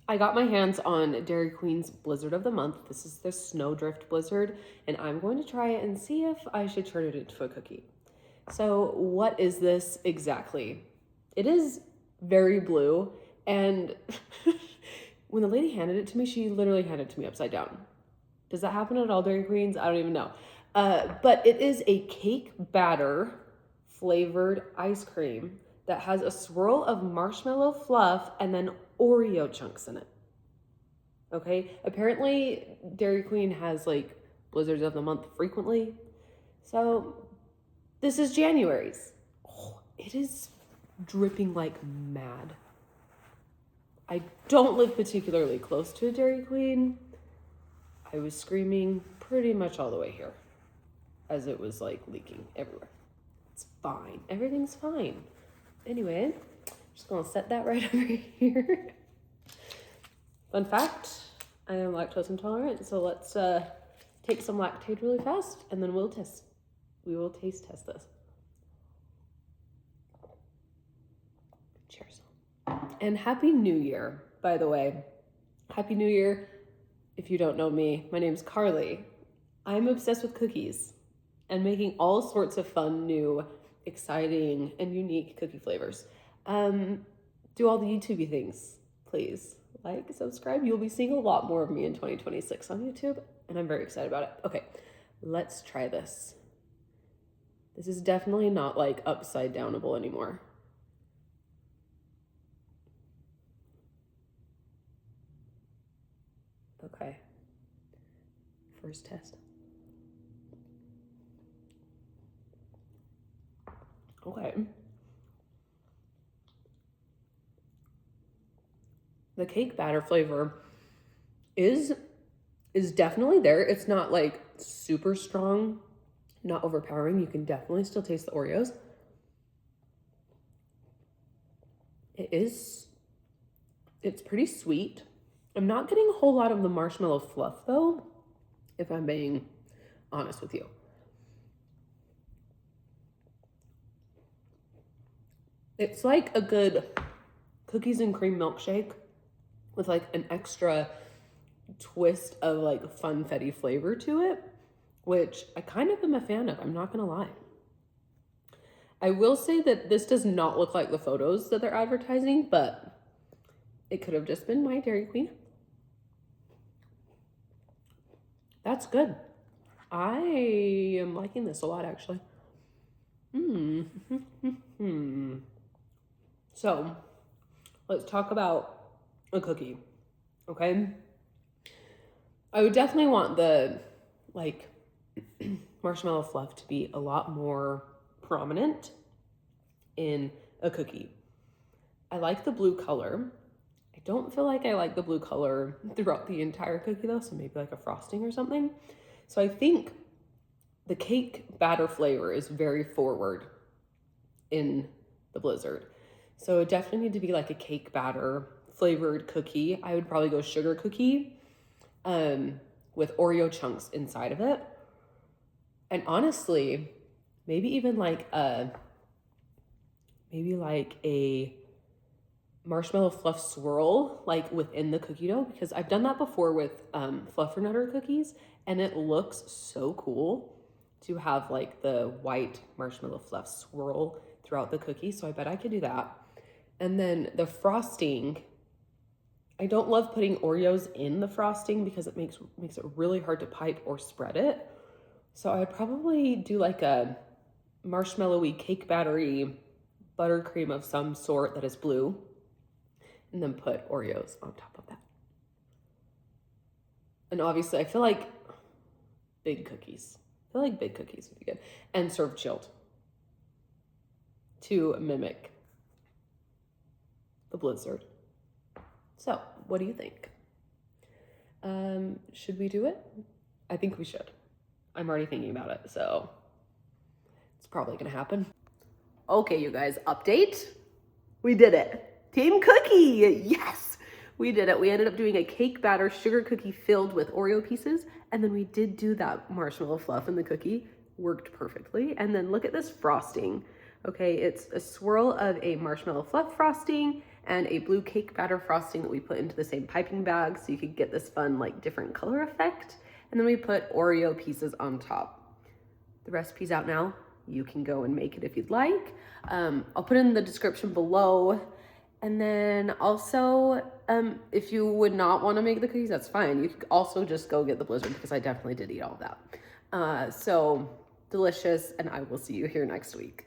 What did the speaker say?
I got my hands on Dairy Queen's Blizzard of the Month. This is the Snowdrift Blizzard, and I'm going to try it and see if I should turn it into a cookie. So what is this exactly? It is very blue, and when the lady handed it to me, she literally handed it to me upside down. Does that happen at all Dairy Queens? I don't even know. But it is a cake batter flavored ice cream that has a swirl of marshmallow fluff and then Oreo chunks in it. Okay, apparently Dairy Queen has like blizzards of the month frequently. So this is January's. Oh, it is dripping like mad. I don't live particularly close to a Dairy Queen. I was screaming pretty much all the way here as it was like leaking everywhere. It's fine. Everything's fine. Anyway, just gonna set that right over here. Fun fact, I am lactose intolerant, so let's take some Lactaid really fast and then we will taste test this. Cheers. And Happy New Year, by the way. Happy New Year. If you don't know me, my name's Carly. I'm obsessed with cookies and making all sorts of fun, new, exciting, and unique cookie flavors. Do all the YouTubey things, please. Like, subscribe. You'll be seeing a lot more of me in 2026 on YouTube, and I'm very excited about it. Okay, let's try this. This is definitely not like upside downable anymore. Okay. First test. Okay. The cake batter flavor is definitely there. It's not like super strong, not overpowering. You can definitely still taste the Oreos. It's pretty sweet. I'm not getting a whole lot of the marshmallow fluff though, if I'm being honest with you. It's like a good cookies and cream milkshake with like an extra twist of like funfetti flavor to it, which I kind of am a fan of, I'm not gonna lie. I will say that this does not look like the photos that they're advertising, but it could have just been my Dairy Queen. That's good. I am liking this a lot, actually. So, let's talk about a cookie, okay? I would definitely want the, like, marshmallow fluff to be a lot more prominent in a cookie. I like the blue color. I don't feel like I like the blue color throughout the entire cookie though, so maybe like a frosting or something. So I think the cake batter flavor is very forward in the Blizzard. So it definitely need to be like a cake batter flavored cookie. I would probably go sugar cookie with Oreo chunks inside of it. And honestly, maybe even like a marshmallow fluff swirl like within the cookie dough, because I've done that before with Fluffernutter cookies and it looks so cool to have like the white marshmallow fluff swirl throughout the cookie. So I bet I could do that. And then the frosting, I don't love putting Oreos in the frosting because it makes it really hard to pipe or spread it. So I'd probably do like a marshmallowy cake battery buttercream of some sort that is blue, and then put Oreos on top of that. And obviously, I feel like big cookies. I feel like big cookies would be good. And serve chilled to mimic the Blizzard. So, what do you think? Should we do it? I think we should. I'm already thinking about it, so it's probably gonna happen. Okay, you guys, update. We did it. Team Cookie, yes! We did it. We ended up doing a cake batter sugar cookie filled with Oreo pieces, and then we did do that marshmallow fluff in the cookie. Worked perfectly. And then look at this frosting. Okay, it's a swirl of a marshmallow fluff frosting, and a blue cake batter frosting that we put into the same piping bag so you could get this fun like different color effect. And then we put Oreo pieces on top. The recipe's out now. You can go and make it if you'd like. I'll put it in the description below. And then also, if you would not want to make the cookies, that's fine. You could also just go get the Blizzard because I definitely did eat all of that. So delicious, and I will see you here next week.